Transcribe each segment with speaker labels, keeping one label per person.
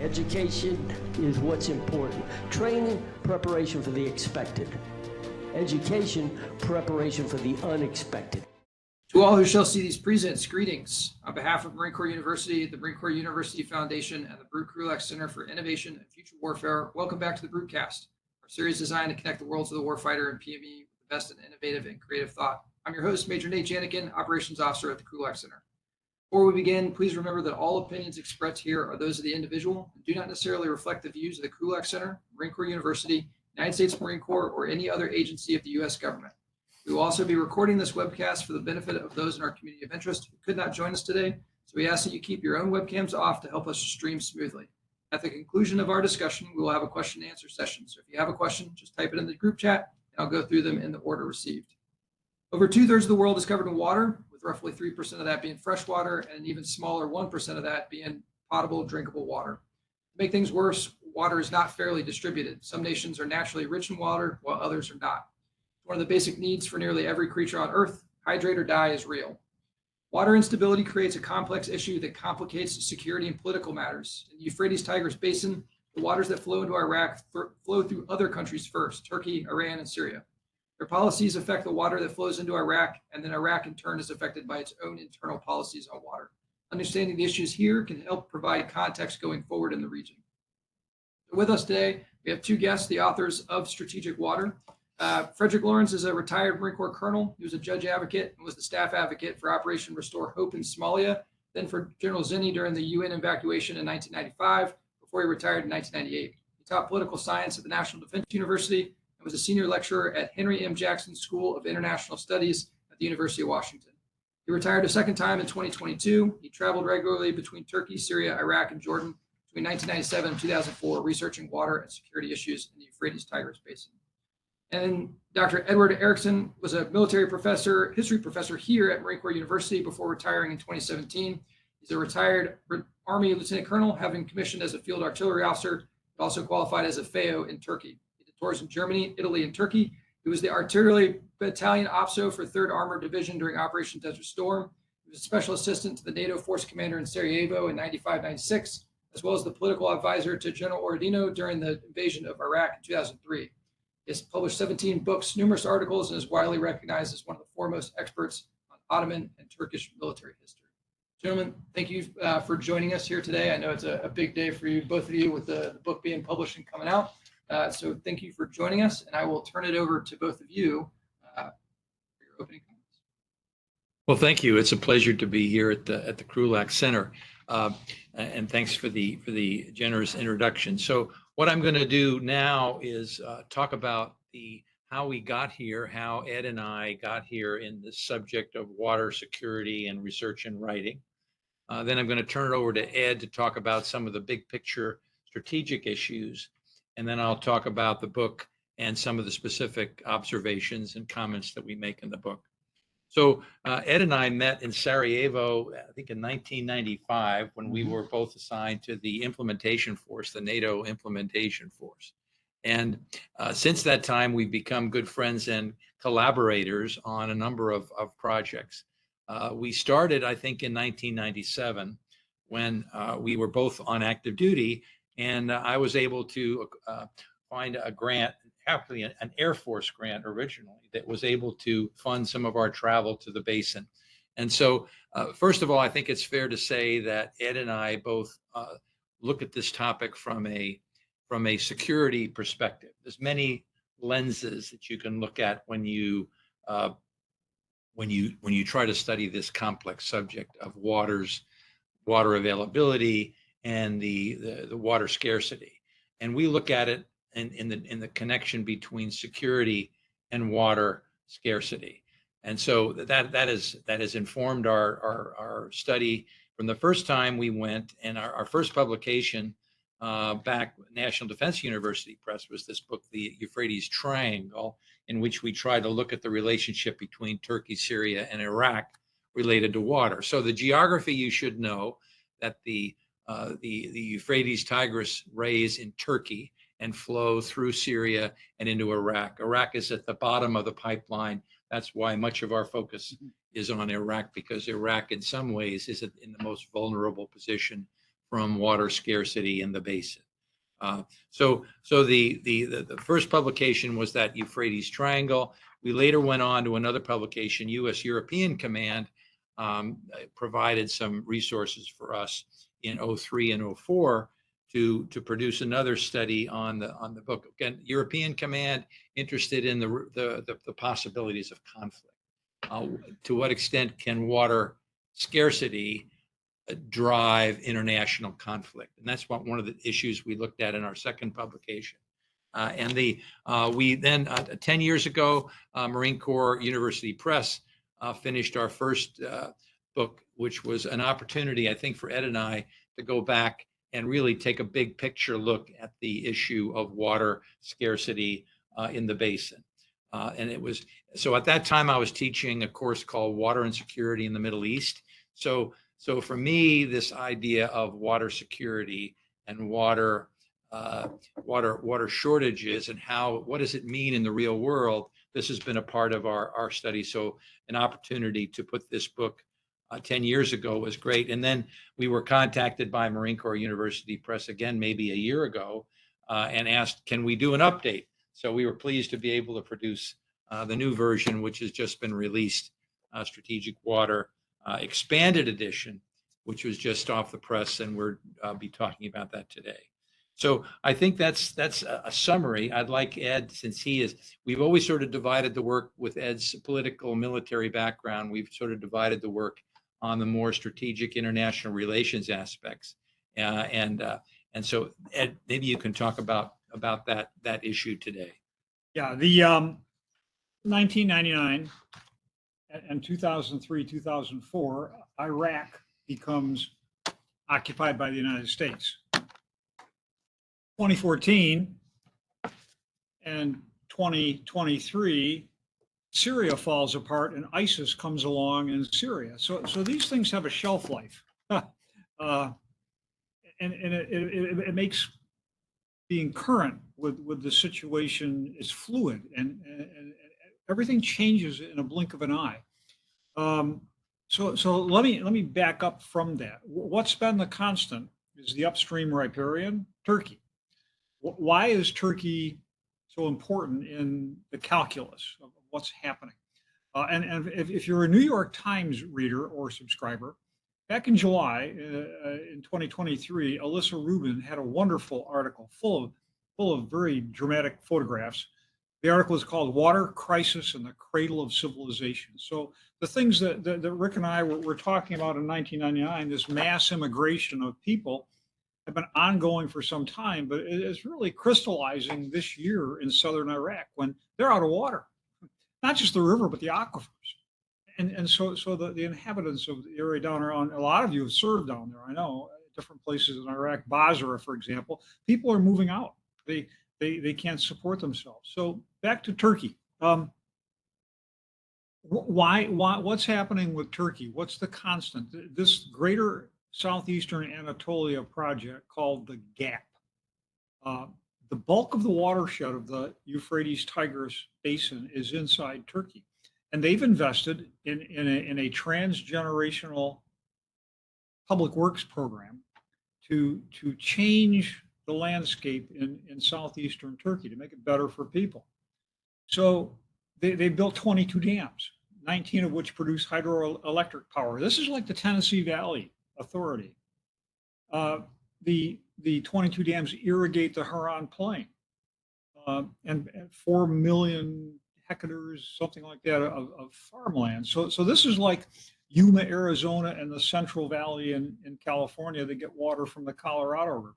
Speaker 1: Education is what's important. Training, preparation for the expected. Education, preparation for the unexpected.
Speaker 2: To all who shall see these presents, greetings. On behalf of Marine Corps University, the Marine Corps University Foundation, and the Brute-Krulak Center for Innovation and Future Warfare, welcome back to the Brutecast, our series designed to connect the worlds of the warfighter and PME with the best in innovative and creative thought. I'm your host, Major Nate Janikin, Operations Officer at the Krulak Center. Before we begin, please remember that all opinions expressed here are those of the individual and do not necessarily reflect the views of the Krulak Center, Marine Corps University, United States Marine Corps, or any other agency of the U.S. government. We will also be recording this webcast for the benefit of those in our community of interest who could not join us today, so we ask that you keep your own webcams off to help us stream smoothly. At the conclusion of our discussion, we will have a question and answer session. So if you have a question, just type it in the group chat, and I'll go through them in the order received. Over 2/3 of the world is covered in water, with roughly 3% of that being freshwater and an even smaller 1% of that being potable, drinkable water. To make things worse, water is not fairly distributed. Some nations are naturally rich in water, while others are not. One of the basic needs for nearly every creature on Earth, hydrate or die, is real. Water instability creates a complex issue that complicates security and political matters. In the Euphrates-Tigris Basin, the waters that flow into Iraq flow through other countries first, Turkey, Iran, and Syria. Their policies affect the water that flows into Iraq, and then Iraq in turn is affected by its own internal policies on water. Understanding the issues here can help provide context going forward in the region. With us today, we have two guests, the authors of Strategic Water. Frederick Lorenz is a retired Marine Corps colonel. He was a judge advocate and was the staff advocate for Operation Restore Hope in Somalia, then for General Zinni during the UN evacuation in 1995, before he retired in 1998. He taught political science at the National Defense University and was a senior lecturer at Henry M. Jackson School of International Studies at the University of Washington. He retired a second time in 2022. He traveled regularly between Turkey, Syria, Iraq, and Jordan between 1997 and 2004, researching water and security issues in the Euphrates-Tigris Basin. And Dr. Edward Erickson was a military professor, history professor here at Marine Corps University before retiring in 2017. He's a retired Army Lieutenant Colonel, having commissioned as a field artillery officer, but also qualified as a FAO in Turkey. He did tours in Germany, Italy, and Turkey. He was the artillery battalion OPSO for 3rd Armored Division during Operation Desert Storm. He was a special assistant to the NATO force commander in Sarajevo in 95-96, as well as the political advisor to General Orodino during the invasion of Iraq in 2003. He has published 17 books, numerous articles, and is widely recognized as one of the foremost experts on Ottoman and Turkish military history. Gentlemen, thank you for joining us here today. I know it's a big day for you, both of you, with the book being published and coming out. So thank you for joining us, and I will turn it over to both of you for your opening comments.
Speaker 3: Well, thank you. It's a pleasure to be here at the Krulak Center, and thanks for the generous introduction. So what I'm going to do now is talk about how we got here, how Ed and I got here in the subject of water security and research and writing. Then I'm going to turn it over to Ed to talk about some of the big picture strategic issues. And then I'll talk about the book and some of the specific observations and comments that we make in the book. So Ed and I met in Sarajevo, I think in 1995, when we were both assigned to the implementation force, the NATO implementation force. And since that time, we've become good friends and collaborators on a number of projects. We started, I think, in 1997, when we were both on active duty, and I was able to find a grant, actually an Air Force grant originally, that was able to fund some of our travel to the basin. And so, first of all, I think it's fair to say that Ed and I both look at this topic from a security perspective. There's many lenses that you can look at when you try to study this complex subject of water availability and the water scarcity. And we look at it in the connection between security and water scarcity. And so that has informed our study from the first time we went. And our first publication back National Defense University Press was this book, The Euphrates Triangle, in which we tried to look at the relationship between Turkey, Syria, and Iraq related to water. So the geography, you should know that the Euphrates-Tigris raise in Turkey and flow through Syria and into Iraq. Iraq is at the bottom of the pipeline. That's why much of our focus is on Iraq, because Iraq in some ways is in the most vulnerable position from water scarcity in the basin. So the first publication was that Euphrates Triangle. We later went on to another publication, U.S. European Command, provided some resources for us in 03 and 04 to produce another study on the book. Again, European Command interested in the possibilities of conflict. To what extent can water scarcity drive international conflict? And that's one of the issues we looked at in our second publication. We then 10 years ago, Marine Corps University Press finished our first book, which was an opportunity, I think, for Ed and I to go back and really take a big picture look at the issue of water scarcity in the basin. So at that time I was teaching a course called Water and Security in the Middle East. So for me, this idea of water security and water shortages and what does it mean in the real world, this has been a part of our study. So an opportunity to put this book 10 years ago was great. And then we were contacted by Marine Corps University Press again, maybe a year ago, and asked, can we do an update? So we were pleased to be able to produce the new version, which has just been released, Strategic Water Expanded Edition, which was just off the press, and we'll be talking about that today. So I think that's a summary. I'd like Ed, since we've always sort of divided the work with Ed's political military background. We've sort of divided the work on the more strategic international relations aspects. And so Ed, maybe you can talk about that issue today.
Speaker 4: Yeah, the 1999 and 2003, 2004, Iraq becomes occupied by the United States. 2014 and 2023, Syria falls apart and ISIS comes along in Syria. So these things have a shelf life. And it makes being current with the situation is fluid and everything changes in a blink of an eye. So let me back up from that. What's been the constant is the upstream riparian, Turkey. Why is Turkey so important in the calculus of what's happening? And if you're a New York Times reader or subscriber, back in July in 2023, Alyssa Rubin had a wonderful article full of very dramatic photographs. The article is called "Water Crisis and the Cradle of Civilization." So the things that Rick and I were talking about in 1999, this mass immigration of people, have been ongoing for some time, but it is really crystallizing this year in southern Iraq when they're out of water, not just the river, but the aquifers. And so the inhabitants of the area down around, a lot of you have served down there, I know, different places in Iraq, Basra, for example, people are moving out. They can't support themselves. So back to Turkey. Why what's happening with Turkey? What's the constant? This greater Southeastern Anatolia project called the GAP. The bulk of the watershed of the Euphrates-Tigris Basin is inside Turkey. And they've invested in a transgenerational public works program to change the landscape in southeastern Turkey to make it better for people. So they built 22 dams, 19 of which produce hydroelectric power. This is like the Tennessee Valley Authority. The 22 dams irrigate the Huron Plain, and 4 million hectares, something like that, of farmland. So this is like Yuma, Arizona, and the Central Valley in California that get water from the Colorado River.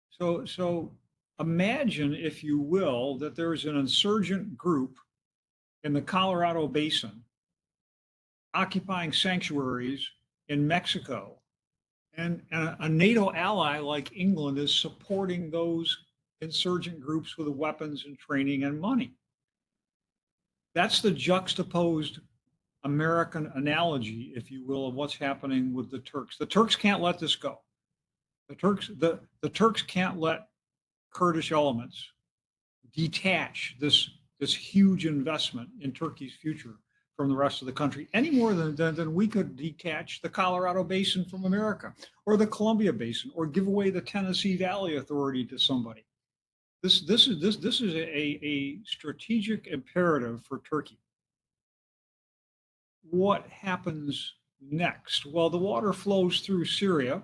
Speaker 4: So imagine, if you will, that there's an insurgent group in the Colorado Basin occupying sanctuaries in Mexico, and a NATO ally like England is supporting those insurgent groups with weapons and training and money. That's the juxtaposed American analogy, if you will, of what's happening with the Turks. The Turks can't let this go. The Turks can't let Kurdish elements detach this huge investment in Turkey's future from the rest of the country, any more than we could detach the Colorado Basin from America, or the Columbia Basin, or give away the Tennessee Valley Authority to somebody. This is a strategic imperative for Turkey. What happens next? Well, the water flows through Syria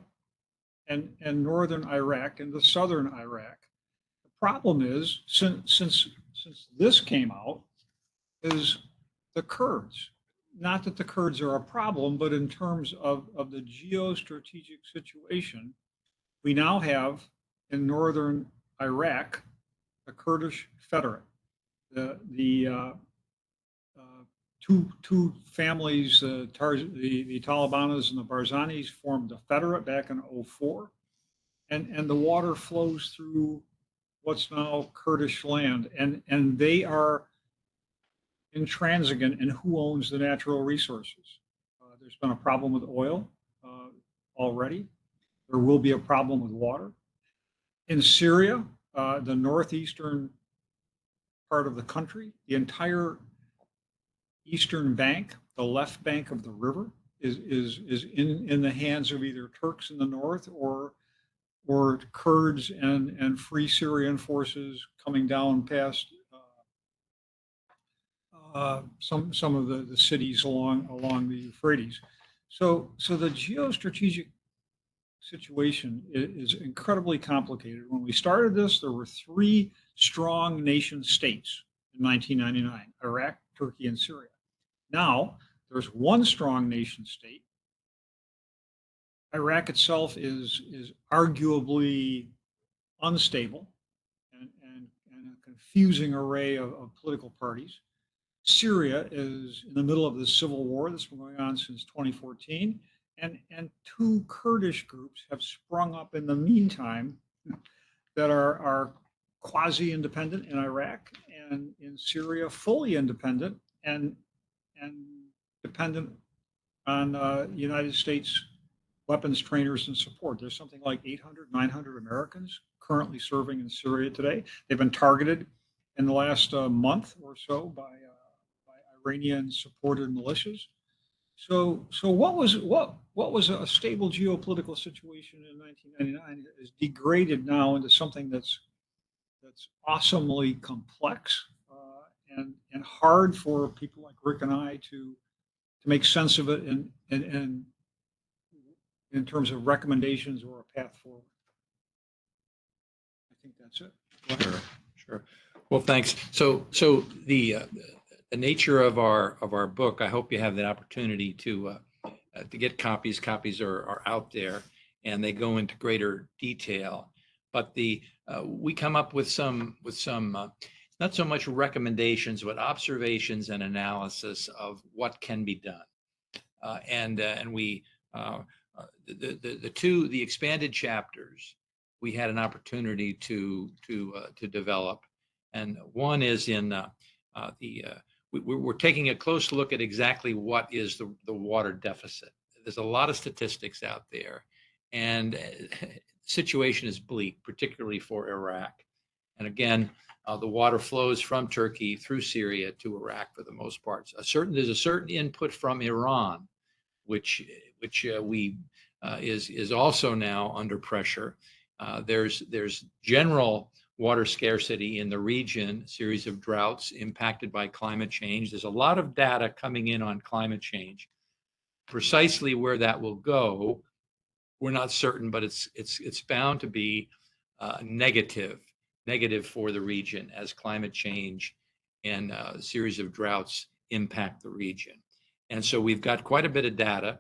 Speaker 4: and northern Iraq and the southern Iraq. The problem is, since this came out, is the Kurds. Not that the Kurds are a problem, but in terms of the geostrategic situation, we now have in northern Iraq a Kurdish federate. The two families, the Talibanis and the Barzanis, formed a federate back in 2004, and the water flows through what's now Kurdish land, and they are intransigent in who owns the natural resources. There's been a problem with oil already. There will be a problem with water. In Syria, the northeastern part of the country, the entire eastern bank, the left bank of the river, is in the hands of either Turks in the north or Kurds and Free Syrian forces coming down past some of the cities along the Euphrates. So the geostrategic situation is incredibly complicated. When we started this, there were three strong nation states in 1999: Iraq, Turkey, and Syria. Now there's one strong nation state. Iraq itself is arguably unstable and a confusing array of political parties. Syria is in the middle of this civil war that's been going on since 2014, and two Kurdish groups have sprung up in the meantime that are quasi-independent in Iraq, and in Syria fully independent and dependent on United States weapons trainers and support. There's something like 800, 900 Americans currently serving in Syria today. They've been targeted in the last month or so by Iranian-supported militias. So what was a stable geopolitical situation in 1999 is degraded now into something that's awesomely complex and hard for people like Rick and I to make sense of it in terms of recommendations or a path forward. I think that's it.
Speaker 3: Sure. Well, thanks. So the nature of our book, I hope you have the opportunity to get copies. Copies are out there, and they go into greater detail. But we come up with some not so much recommendations, but observations and analysis of what can be done. And we the expanded chapters we had an opportunity to develop, and one is in we're taking a close look at exactly what is the water deficit. There's a lot of statistics out there, and the situation is bleak, particularly for Iraq. And again, the water flows from Turkey through Syria to Iraq for the most part. There's a certain input from Iran, which is also now under pressure. There's general water scarcity in the region, series of droughts impacted by climate change. There's a lot of data coming in on climate change. Precisely where that will go, we're not certain, but it's bound to be negative for the region as climate change and a series of droughts impact the region. And so we've got quite a bit of data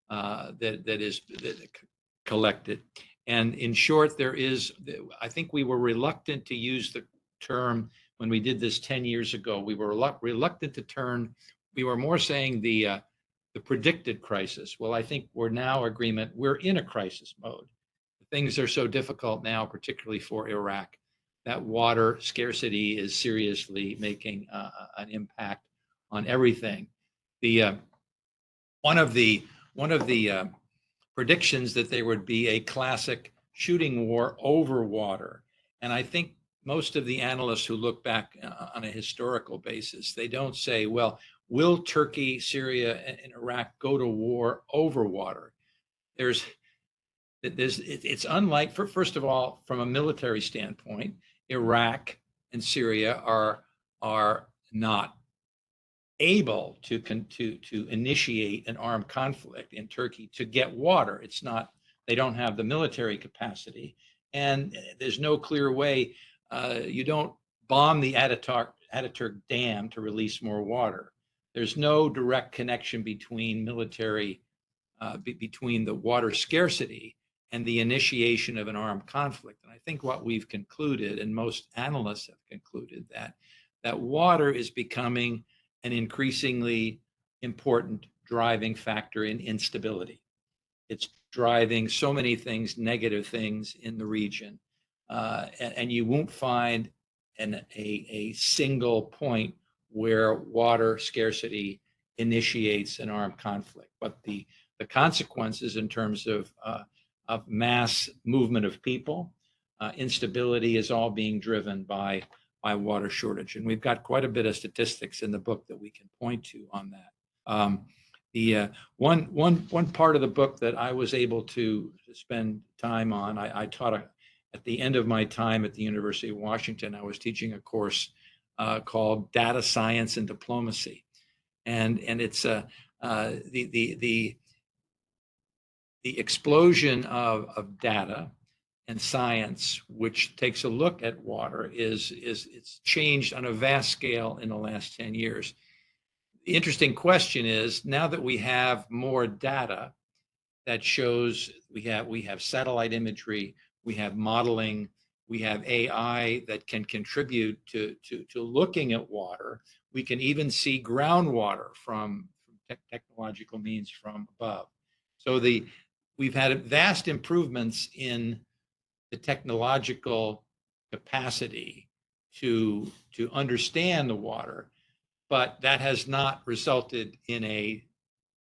Speaker 3: that is collected. And in short, I think we were reluctant to use the term when we did this 10 years ago. We were reluctant to we were more saying the predicted crisis. Well, I think we're now we're in a crisis mode. Things are so difficult now, particularly for Iraq, that water scarcity is seriously making an impact on everything. One of the predictions that there would be a classic shooting war over water. And I think most of the analysts who look back on a historical basis, they don't say, well, will Turkey, Syria, and Iraq go to war over water? It's unlike, first of all, from a military standpoint, Iraq and Syria are not able to initiate an armed conflict in Turkey to get water. It's not, they don't have the military capacity, and there's no clear way. You don't bomb the Ataturk Dam to release more water. There's no direct connection between between the water scarcity and the initiation of an armed conflict. And I think what we've concluded, and most analysts have concluded, that water is becoming an increasingly important driving factor in instability. It's driving so many things, negative things in the region. And you won't find a single point where water scarcity initiates an armed conflict. But the consequences in terms of mass movement of people, instability is all being driven by water shortage. And we've got quite a bit of statistics in the book that we can point to on that. The one part of the book that I was able to spend time on, I taught at the end of my time at the University of Washington, I was teaching a course called Data Science and Diplomacy. And it's the explosion of data and science, which takes a look at water, it's changed on a vast scale in the last 10 years. The interesting question is, now that we have more data that shows we have satellite imagery, we have modeling, we have AI that can contribute to looking at water. We can even see groundwater from technological means from above. So we've had vast improvements in the technological capacity to understand the water, but that has not resulted in a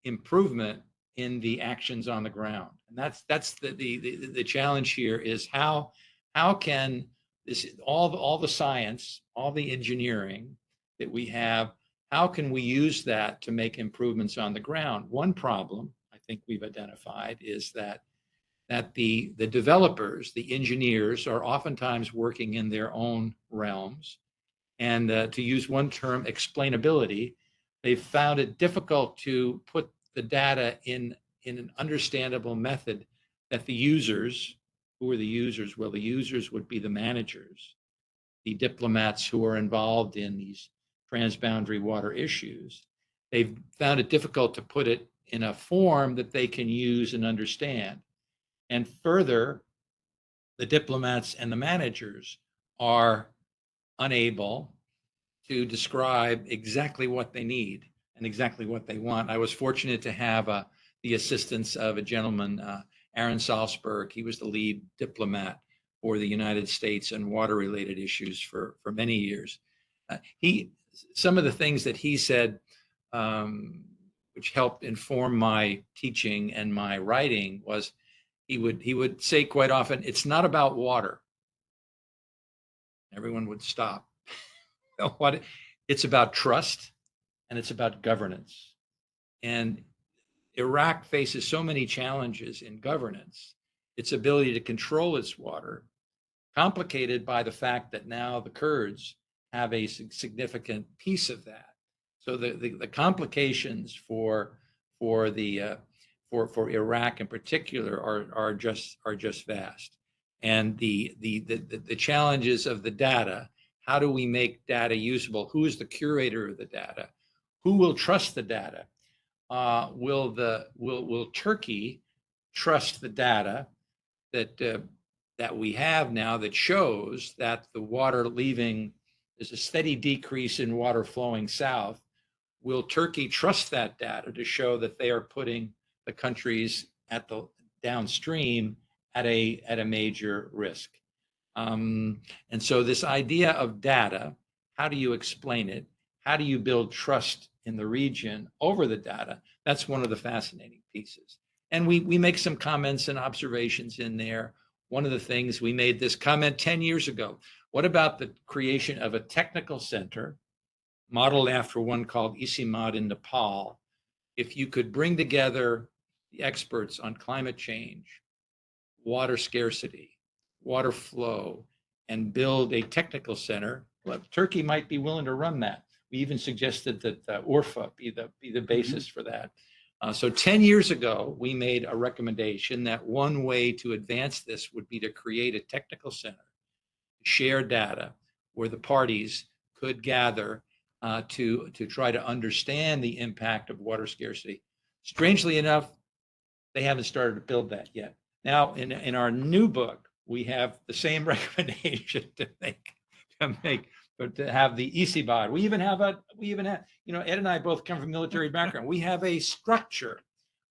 Speaker 3: improvement in the actions on the ground. And that's the challenge here is how can this all the science, all the engineering that we have, how can we use that to make improvements on the ground? One problem I think we've identified is that the developers, the engineers, are oftentimes working in their own realms. And to use one term, explainability, they've found it difficult to put the data in an understandable method that the users, who are the users? Well, the users would be the managers, the diplomats who are involved in these transboundary water issues. They've found it difficult to put it in a form that they can use and understand. And further, the diplomats and the managers are unable to describe exactly what they need and exactly what they want. I was fortunate to have the assistance of a gentleman, Aaron Salzberg. He was the lead diplomat for the United States on water-related issues for many years. Some of the things that he said, which helped inform my teaching and my writing, was he would say quite often, "It's not about water." Everyone would stop. It's about trust, and it's about governance. And Iraq faces so many challenges in governance, its ability to control its water, complicated by the fact that now the Kurds have a significant piece of that. So the complications for Iraq in particular are just vast. And the challenges of the data. How do we make data usable? Who is the curator of the data? Who will trust the data? Will Turkey trust the data that we have now that shows that the water leaving, there's a steady decrease in water flowing south? Will Turkey trust that data to show that they are putting the countries at the downstream at a major risk? And so this idea of data, how do you explain it? How do you build trust in the region over the data? That's one of the fascinating pieces. And we make some comments and observations in there. One of the things, we made this comment 10 years ago. What about the creation of a technical center modeled after one called ICIMAD in Nepal. If you could bring together the experts on climate change, water scarcity, water flow, and build a technical center, well, Turkey might be willing to run that. We even suggested that Urfa be the basis for that. So 10 years ago, we made a recommendation that one way to advance this would be to create a technical center, share data where the parties could gather to try to understand the impact of water scarcity. Strangely enough, they haven't started to build that yet. Now, in our new book, we have the same recommendation to make, but to have the ICIBAD. We even have, Ed and I both come from military background. We have a structure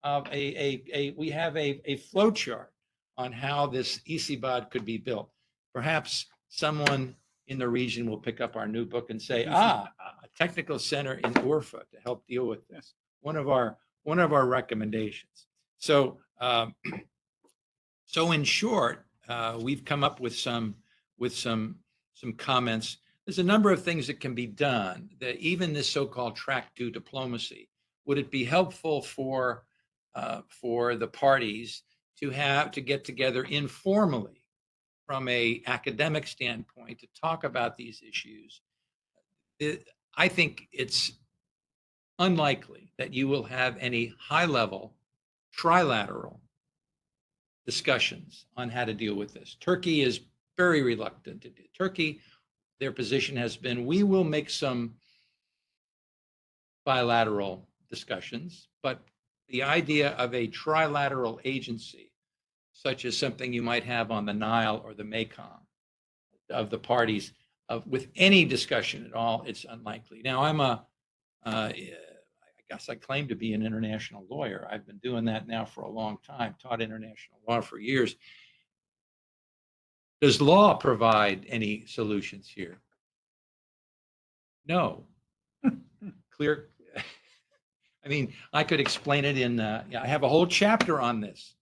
Speaker 3: of we have a flow chart on how this ICIBAD could be built. Perhaps someone in the region will pick up our new book and say, a technical center in Urfa to help deal with this. One of our recommendations. So, so in short, we've come up with some comments. There's a number of things that can be done. That even this so-called track 2 diplomacy, would it be helpful for the parties to get together informally from a academic standpoint to talk about these issues? I think it's unlikely that you will have any high-level trilateral discussions on how to deal with this. Turkey is very reluctant to do. Turkey, their position has been, we will make some bilateral discussions, but the idea of a trilateral agency, such as something you might have on the Nile or the Mekong, of the parties, with any discussion at all, it's unlikely. Now, I guess I claim to be an international lawyer. I've been doing that now for a long time, taught international law for years. Does law provide any solutions here? No. Clear. I mean, I could explain it in, I have a whole chapter on this,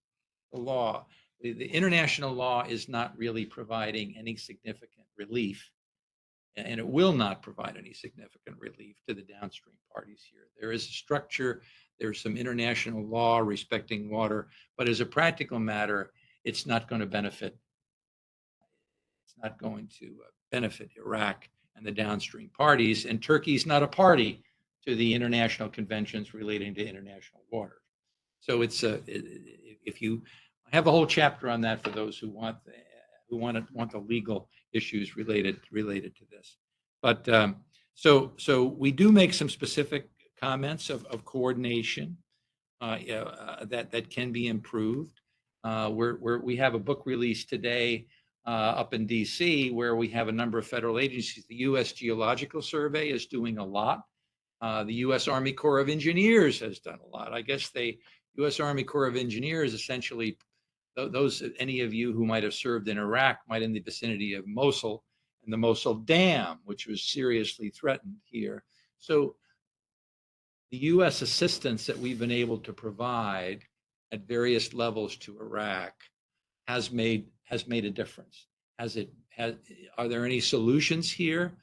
Speaker 3: the law. The international law is not really providing any significant relief, and it will not provide any significant relief to the downstream parties here. There is a structure, there's some international law respecting water, but as a practical matter, it's not going to benefit. It's not going to benefit Iraq and the downstream parties, and Turkey's not a party to the international conventions relating to international water. So it's if you have a whole chapter on that for those who want the legal issues related to this. But so we do make some specific comments of coordination that can be improved. We have a book release today up in DC where we have a number of federal agencies. The U.S. Geological Survey is doing a lot. The U.S. Army Corps of Engineers has done a lot. I guess U.S. Army Corps of Engineers essentially, any of you who might have served in Iraq might in the vicinity of Mosul and the Mosul Dam, which was seriously threatened here. So the U.S. assistance that we've been able to provide at various levels to Iraq has made a difference. Are there any solutions here?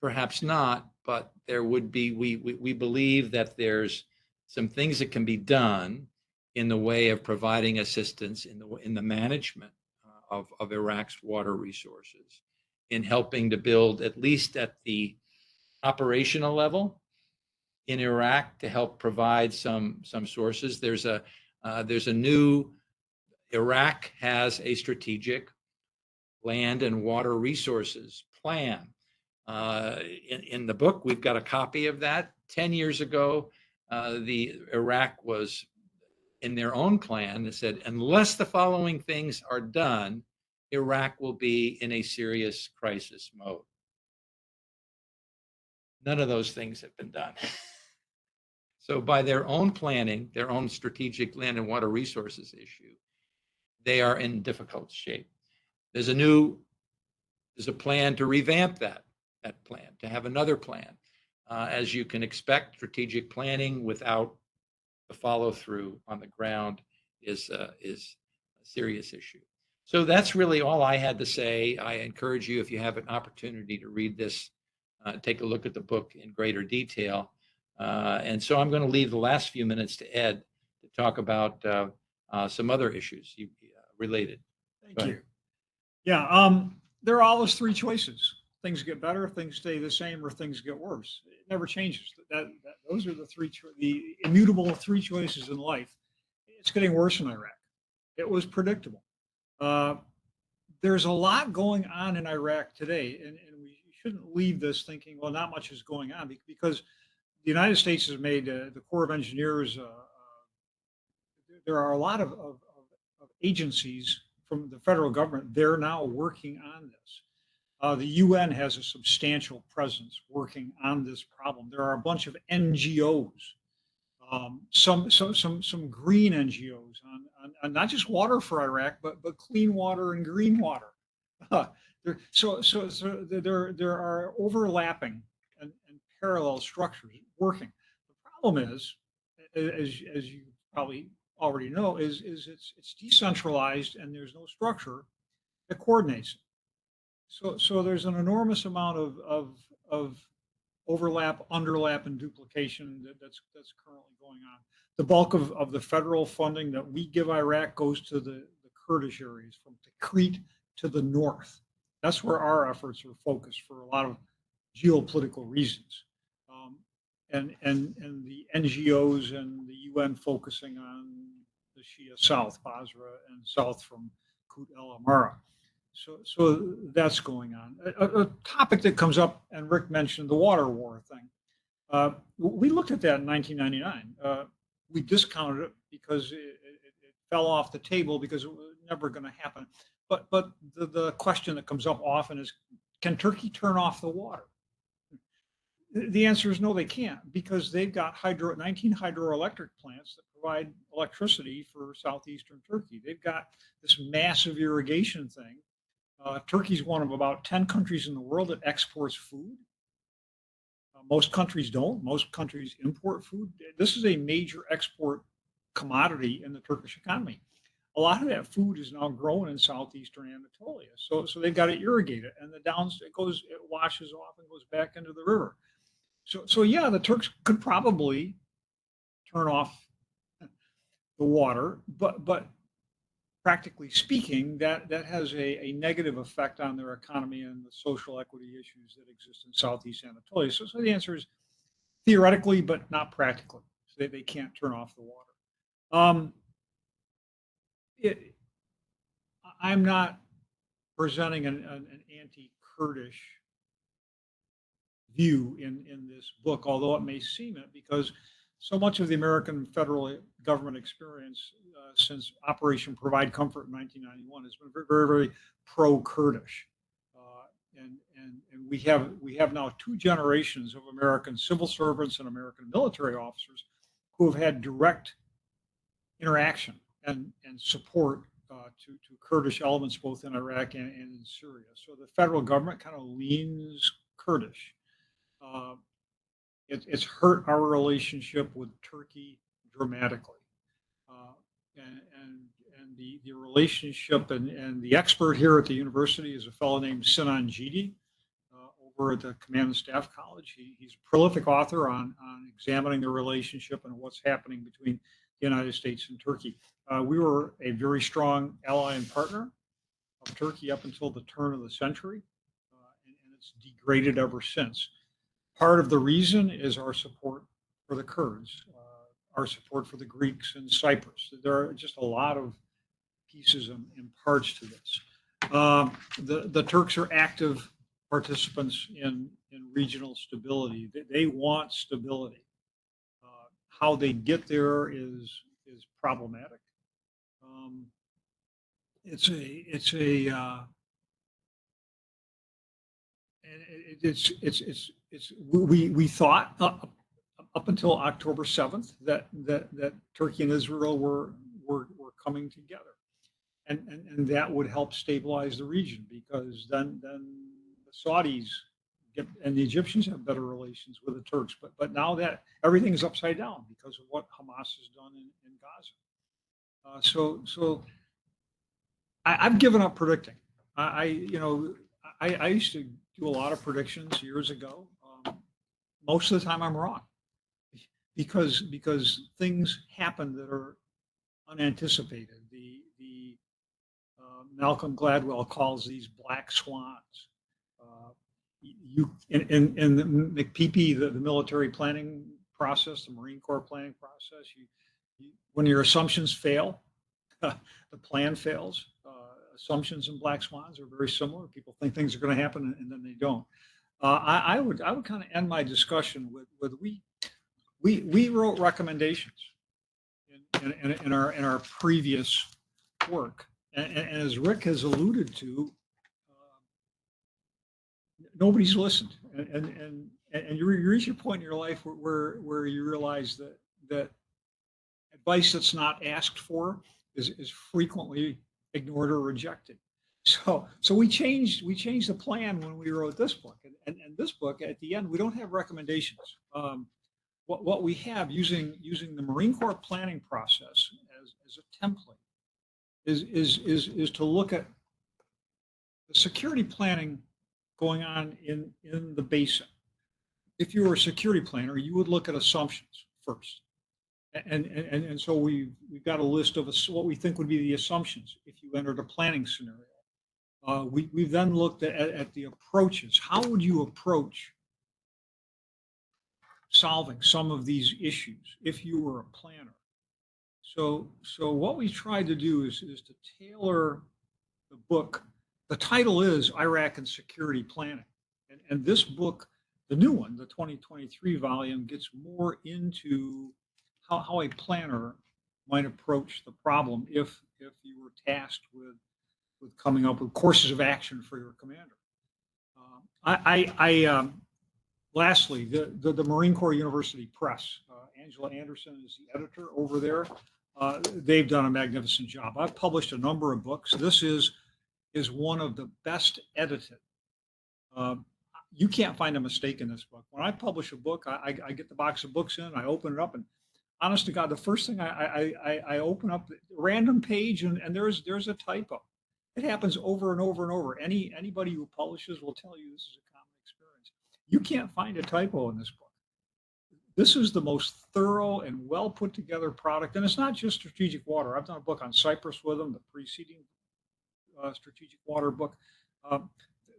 Speaker 3: Perhaps not, but there would be. We believe that there's some things that can be done in the way of providing assistance in the management of Iraq's water resources, in helping to build, at least at the operational level in Iraq, to help provide some sources. There's a new, Iraq has a strategic land and water resources plan. In the book, we've got a copy of that. 10 years ago, Iraq was in their own plan that said, unless the following things are done, Iraq will be in a serious crisis mode. None of those things have been done. So by their own planning, their own strategic land and water resources issue, they are in difficult shape. There's a plan to revamp that plan, to have another plan. As you can expect, strategic planning without the follow through on the ground is a serious issue. So that's really all I had to say. I encourage you, if you have an opportunity to read this take a look at the book in greater detail. And so I'm going to leave the last few minutes to Ed to talk about some other issues related.
Speaker 4: Thank you. Yeah, there are always three choices. Things get better, things stay the same, or things get worse. It never changes. Those are the immutable three choices in life. It's getting worse in Iraq. It was predictable. There's a lot going on in Iraq today, and we shouldn't leave this thinking, well, not much is going on, because the United States has made the Corps of Engineers. There are a lot of agencies from the federal government. They're now working on this. The UN has a substantial presence working on this problem. There are a bunch of NGOs, some green NGOs on not just water for Iraq, but clean water and green water. So there are overlapping and parallel structures working. The problem is, as you probably already know, is it's decentralized and there's no structure that coordinates it. So there's an enormous amount of overlap, underlap, and duplication that's currently going on. The bulk of the federal funding that we give Iraq goes to the Kurdish areas, from Tikrit to the north. That's where our efforts are focused for a lot of geopolitical reasons. And the NGOs and the UN focusing on the Shia South, Basra, and south from Kut el Amara. So that's going on. A topic that comes up, and Rick mentioned the water war thing. We looked at that in 1999. We discounted it because it fell off the table because it was never going to happen. But the question that comes up often is, can Turkey turn off the water? The answer is no, they can't, because they've got 19 hydroelectric plants that provide electricity for southeastern Turkey. They've got this massive irrigation thing. Turkey's one of about 10 countries in the world that exports food. Most countries don't. Most countries import food. This is a major export commodity in the Turkish economy. A lot of that food is now grown in southeastern Anatolia. So they've got to irrigate it, and it washes off and goes back into the river. So yeah, the Turks could probably turn off the water, but practically speaking, that has a negative effect on their economy and the social equity issues that exist in Southeast Anatolia. So the answer is theoretically, but not practically. So they can't turn off the water. I'm not presenting an anti-Kurdish view in this book, although it may seem it, because so much of the American federal government experience since Operation Provide Comfort in 1991 has been very, very, very pro-Kurdish. And we have now two generations of American civil servants and American military officers who have had direct interaction and support to Kurdish elements both in Iraq and in Syria. So the federal government kind of leans Kurdish. It's hurt our relationship with Turkey dramatically. And the relationship and the expert here at the university is a fellow named Sinan Jidi over at the Command and Staff College. He's a prolific author on examining the relationship and what's happening between the United States and Turkey. We were a very strong ally and partner of Turkey up until the turn of the century, and it's degraded ever since. Part of the reason is our support for the Kurds, our support for the Greeks in Cyprus. There are just a lot of pieces and parts to this. The Turks are active participants in regional stability. They want stability. How they get there is problematic. We thought up until October 7th that Turkey and Israel were coming together, and that would help stabilize the region, because then the Saudis and the Egyptians have better relations with the Turks. But now that everything is upside down because of what Hamas has done in Gaza. So I've given up predicting. I used to do a lot of predictions years ago. Most of the time I'm wrong because things happen that are unanticipated. The Malcolm Gladwell calls these black swans. You in the McPepe, the military planning process, the Marine Corps planning process, when your assumptions fail, the plan fails. Assumptions and black swans are very similar. People think things are going to happen and then they don't. I would kind of end my discussion with we wrote recommendations in our previous work, and as Rick has alluded to, nobody's listened, and you reach a point in your life where you realize that advice that's not asked for is frequently ignored or rejected. So we changed the plan when we wrote this book, and this book at the end we don't have recommendations. What we have using the Marine Corps planning process as a template is to look at the security planning going on in the basin. If you were a security planner, you would look at assumptions first. And so we've got a list of what we think would be the assumptions if you entered a planning scenario. We've then looked at the approaches. How would you approach solving some of these issues if you were a planner? So what we tried to do is to tailor the book. The title is Iraq and Security Planning. And this book, the new one, the 2023 volume, gets more into how a planner might approach the problem if you were tasked with coming up with courses of action for your commander. Lastly, the Marine Corps University Press, Angela Anderson is the editor over there. They've done a magnificent job. I've published a number of books. This is one of the best edited. You can't find a mistake in this book. When I publish a book, I get the box of books in, I open it up, and honest to God, the first thing I open up a random page and there's a typo. It happens over and over and over. Anybody who publishes will tell you this is a common experience. You can't find a typo in this book. This is the most thorough and well put together product. And it's not just strategic water. I've done a book on Cyprus with them, the preceding strategic water book.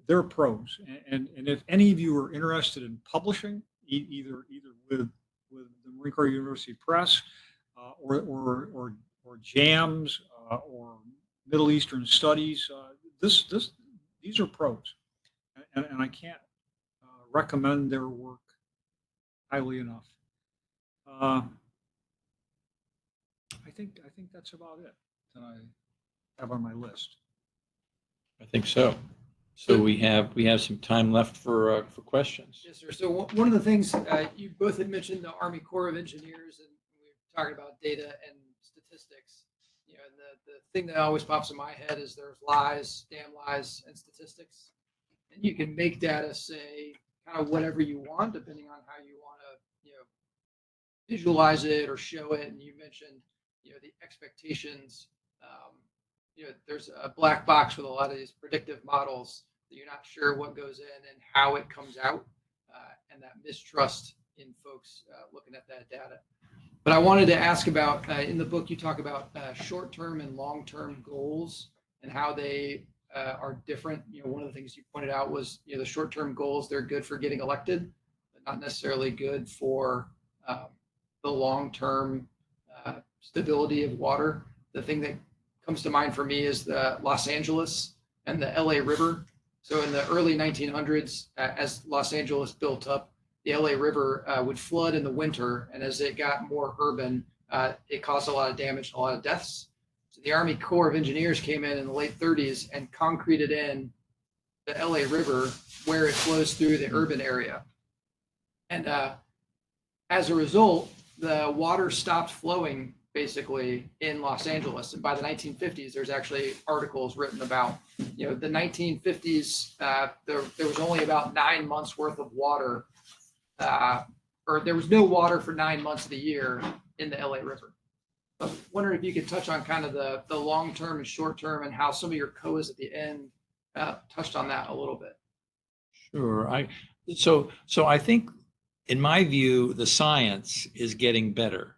Speaker 4: They're pros. And if any of you are interested in publishing, either with the Marine Corps University Press or JAMS or Middle Eastern Studies, these are pros. And I can't recommend their work highly enough. I think that's about it that I have on my list.
Speaker 3: I think so. So we have some time left for questions.
Speaker 2: Yes, sir. So one of the things you both had mentioned the Army Corps of Engineers, and we were talking about data and statistics. You know, and the thing that always pops in my head is there's lies, damn lies, and statistics. And you can make data say kind of whatever you want, depending on how you want to, you know, visualize it or show it. And you mentioned, you know, the expectations. You know, there's a black box with a lot of these predictive models that you're not sure what goes in and how it comes out, and that mistrust in folks looking at that data. But I wanted to ask about, in the book, you talk about short-term and long-term goals and how they are different. You know, one of the things you pointed out was, you know, the short-term goals, they're good for getting elected, but not necessarily good for the long-term stability of water. The thing that comes to mind for me is the Los Angeles and the LA River. So in the early 1900s, as Los Angeles built up, the LA River would flood in the winter, and as it got more urban, it caused a lot of damage and a lot of deaths. So the Army Corps of Engineers came in the late 30s and concreted in the LA River where it flows through the urban area. And as a result, the water stopped flowing basically in Los Angeles. And by the 1950s, there's actually articles written about, you know, the 1950s, there was only about 9 months worth of water, or there was no water for 9 months of the year in the LA River. So I'm wondering if you could touch on kind of the long-term and short-term and how some of your COAs at the end touched on that a little bit.
Speaker 3: Sure. So I think, in my view, the science is getting better.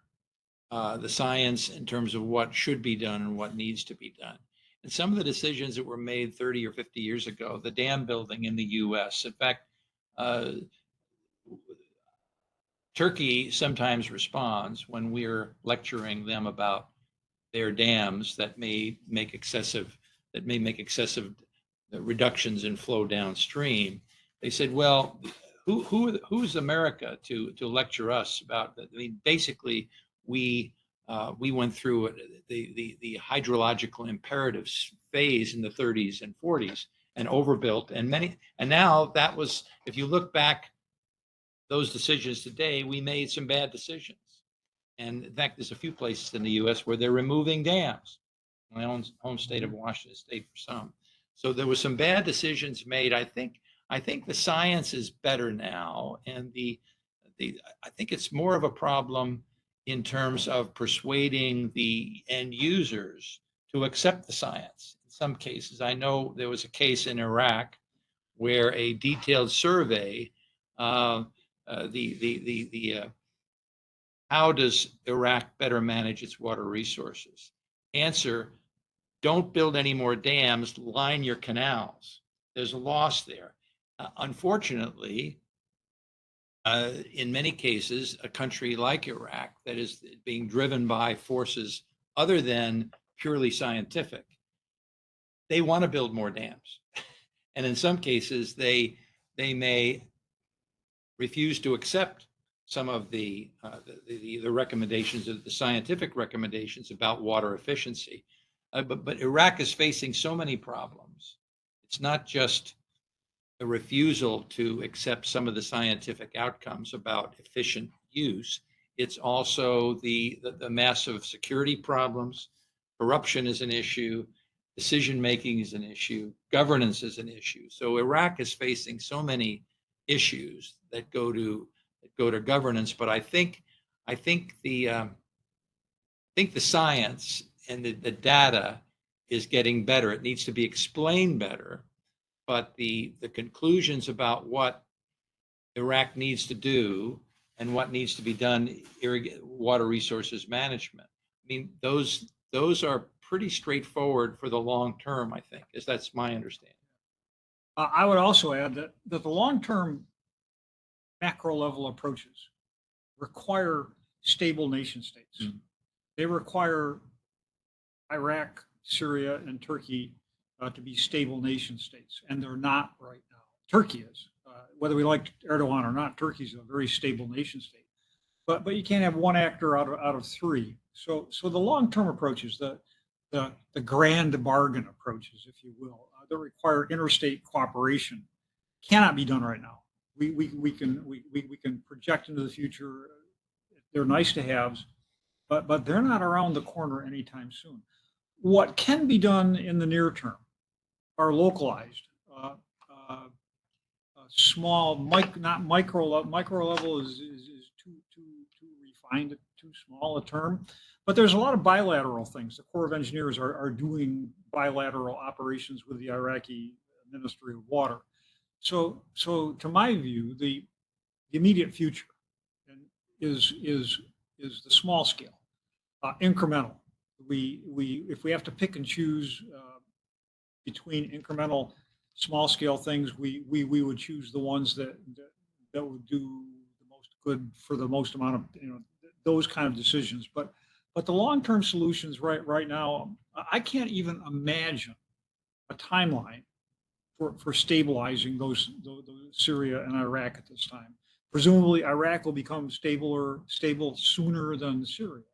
Speaker 3: The science in terms of what should be done and what needs to be done. And some of the decisions that were made 30 or 50 years ago, the dam building in the US, in fact, uh, Turkey sometimes responds when we're lecturing them about their dams that may make excessive reductions in flow downstream. They said, well, who's America to lecture us about that? I mean, basically, we went through the hydrological imperatives phase in the 30s and 40s and overbuilt, and now that was, if you look back those decisions today, we made some bad decisions. And in fact, there's a few places in the US where they're removing dams. My own home state of Washington State for some. So there were some bad decisions made. I think the science is better now, and I think it's more of a problem in terms of persuading the end users to accept the science. In some cases, I know there was a case in Iraq where a detailed survey, the how does Iraq better manage its water resources? Answer: don't build any more dams, line your canals. There's a loss there. Unfortunately, in many cases, a country like Iraq that is being driven by forces other than purely scientific, they want to build more dams. And in some cases, they may refuse to accept some of the recommendations, the scientific recommendations about water efficiency. But Iraq is facing so many problems. It's not just the refusal to accept some of the scientific outcomes about efficient use. It's also the massive security problems. Corruption is an issue. Decision-making is an issue. Governance is an issue. So Iraq is facing so many issues that go to governance. But I think the science and the data is getting better. It needs to be explained better. But the conclusions about what Iraq needs to do and what needs to be done, water resources management, I mean, those are pretty straightforward for the long term, I think, as that's my understanding.
Speaker 4: I would also add that the long-term macro level approaches require stable nation states. Mm-hmm. They require Iraq, Syria, and Turkey to be stable nation states, and they're not right now. Turkey is. Whether we like Erdogan or not, Turkey's a very stable nation state. But you can't have one actor out of three. So the long-term approaches, the grand bargain approaches, if you will, that require interstate cooperation, cannot be done right now. We can project into the future. They're nice to haves, but they're not around the corner anytime soon. What can be done in the near term are localized, small, not micro level is too refined, too small a term. But there's a lot of bilateral things. The Corps of Engineers are doing bilateral operations with the Iraqi Ministry of Water. So to my view, the immediate future is the small scale, incremental. If we have to pick and choose between incremental, small scale things, we would choose the ones that would do the most good for the most amount of those kind of decisions. But the long-term solutions right now, I can't even imagine a timeline for stabilizing those Syria and Iraq at this time. Presumably, Iraq will become stable sooner than Syria.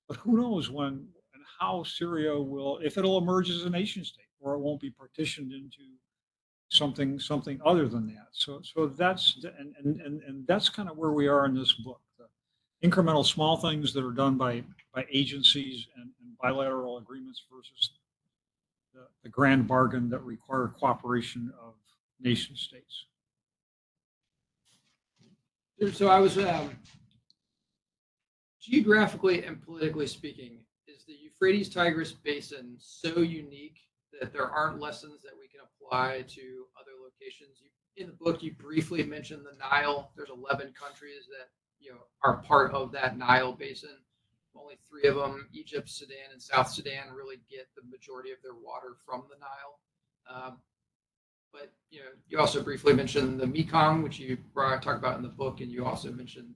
Speaker 4: But who knows when and how Syria will, if it'll emerge as a nation state, or it won't be partitioned into something other than that. So that's and that's kind of where we are in this book. The incremental small things that are done by agencies and bilateral agreements versus the grand bargain that require cooperation of nation states.
Speaker 2: So I was geographically and politically speaking, is the Euphrates-Tigris Basin so unique that there aren't lessons that we can apply to other locations? In the book, you briefly mentioned the Nile. There's 11 countries that are part of that Nile basin. Only 3 of them, Egypt, Sudan, and South Sudan, really get the majority of their water from the Nile. But you also briefly mentioned the Mekong, which you talk about in the book, and you also mentioned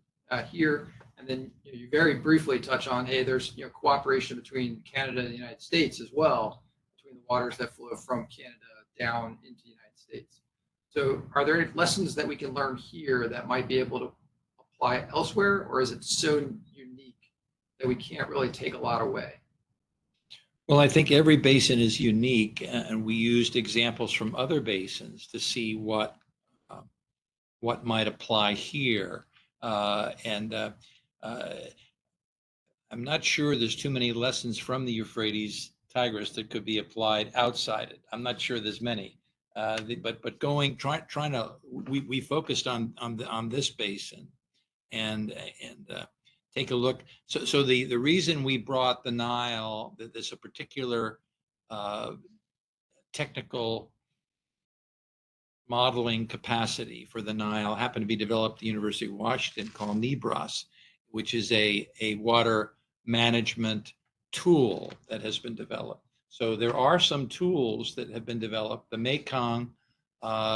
Speaker 2: here. And then you very briefly touch on, hey, there's cooperation between Canada and the United States as well, between the waters that flow from Canada down into the United States. So are there any lessons that we can learn here that might be able to apply elsewhere, or is it so unique that we can't really take a lot away?
Speaker 3: Well, I think every basin is unique, and we used examples from other basins to see what might apply here. I'm not sure there's too many lessons from the Euphrates-Tigris that could be applied outside it. I'm not sure there's many, but trying to we focused on this basin and take a look. So the reason we brought the Nile, that there's a particular technical modeling capacity for the Nile, happened to be developed at the University of Washington, called NEBRAS, which is a water management tool that has been developed. So there are some tools that have been developed. The Mekong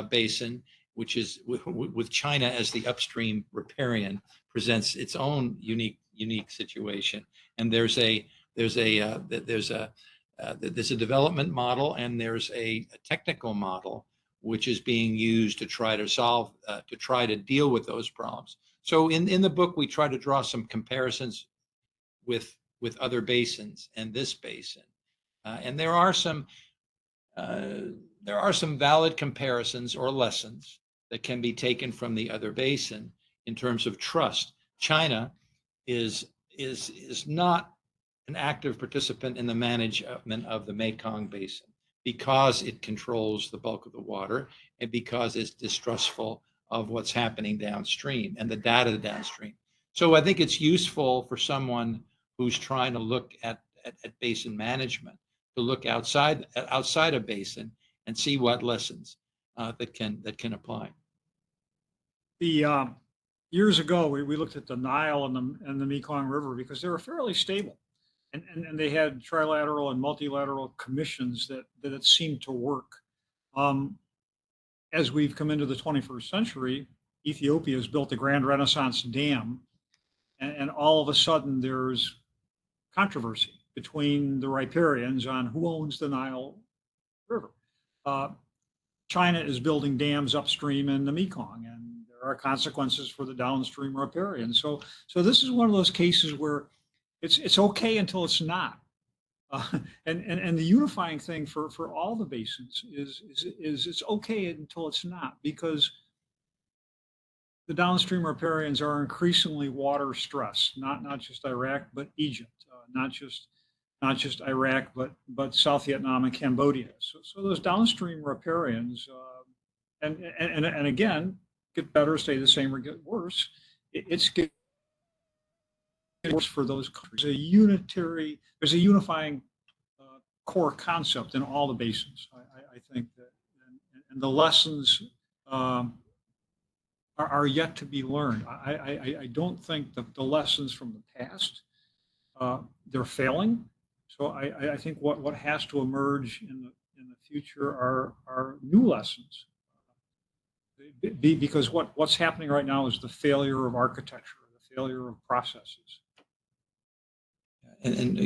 Speaker 3: basin, which is with China as the upstream riparian, presents its own unique situation. And there's a development model, and there's a technical model which is being used to try to deal with those problems. So in the book, we try to draw some comparisons with other basins and this basin, and there are some valid comparisons or lessons that can be taken from the other basin in terms of trust. China is not an active participant in the management of the Mekong Basin because it controls the bulk of the water and because it's distrustful of what's happening downstream and the data downstream. So I think it's useful for someone who's trying to look at basin management to look outside a basin and see what lessons that can apply.
Speaker 4: The years ago, we looked at the Nile and the Mekong River because they were fairly stable, and they had trilateral and multilateral commissions that it seemed to work. As we've come into the 21st century, Ethiopia has built the Grand Renaissance Dam, and all of a sudden there's controversy between the riparians on who owns the Nile River. China is building dams upstream in the Mekong, and there are consequences for the downstream riparians. So this is one of those cases where it's okay until it's not. And the unifying thing for all the basins is it's okay until it's not, because the downstream riparians are increasingly water stressed, not just Iraq, but Egypt, not just Iraq, but South Vietnam and Cambodia. So those downstream riparians, and again, get better, stay the same, or get worse. It's getting worse for those countries. There's a unifying core concept in all the basins. I think that, and the lessons are yet to be learned. I don't think the lessons from the past, they're failing. So I think what has to emerge in the future are new lessons. Because what's happening right now is the failure of architecture, the failure of processes.
Speaker 3: And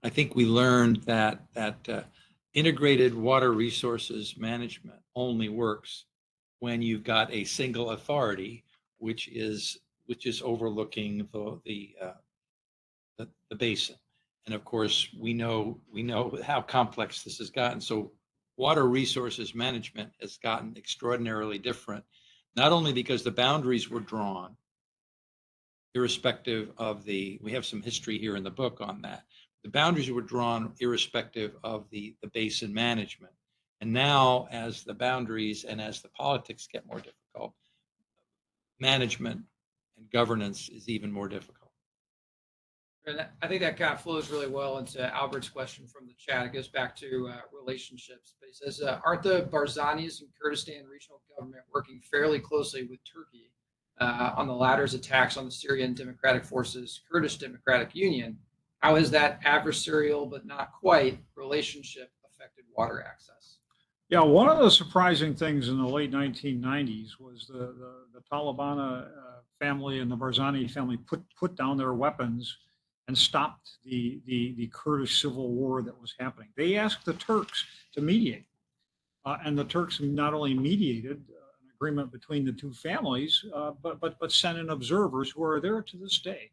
Speaker 3: I think we learned that integrated water resources management only works when you've got a single authority, which is overlooking the basin. And of course, we know how complex this has gotten. So water resources management has gotten extraordinarily different, not only because the boundaries were drawn irrespective of we have some history here in the book on that. The boundaries were drawn irrespective of the basin management. And now, as the boundaries and as the politics get more difficult, management and governance is even more difficult.
Speaker 2: And I think that kind of flows really well into Albert's question from the chat. It goes back to relationships. But he says, aren't the Barzanis and Kurdistan regional government working fairly closely with Turkey on the latter's attacks on the Syrian Democratic Forces, Kurdish Democratic Union? How has that adversarial but not quite relationship affected water access?
Speaker 4: Yeah, one of the surprising things in the late 1990s was the Taliban family and the Barzani family put down their weapons and stopped the Kurdish civil war that was happening. They asked the Turks to mediate, and the Turks not only mediated an agreement between the two families, but sent in observers who are there to this day.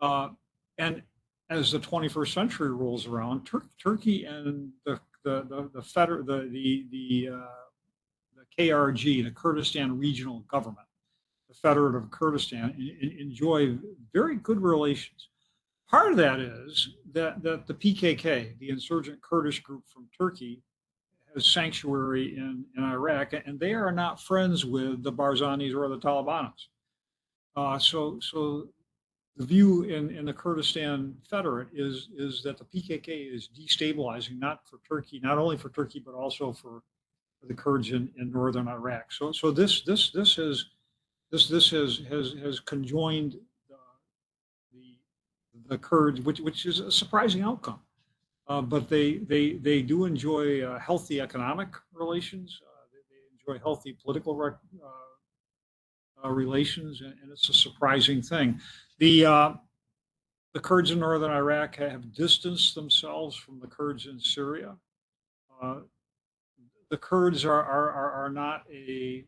Speaker 4: And as the 21st century rolls around, Turkey and the KRG, the Kurdistan Regional Government, the Federative Kurdistan, enjoy very good relations. Part of that is that the PKK, the insurgent Kurdish group from Turkey, has sanctuary in Iraq, and they are not friends with the Barzanis or the Talibanis. So the view in the Kurdistan Federate is that the PKK is destabilizing not only for Turkey, but also for the Kurds in northern Iraq. So this has conjoined the Kurds, which is a surprising outcome. But they do enjoy healthy economic relations. They enjoy healthy political relations, and it's a surprising thing. The Kurds in northern Iraq have distanced themselves from the Kurds in Syria. The Kurds are not a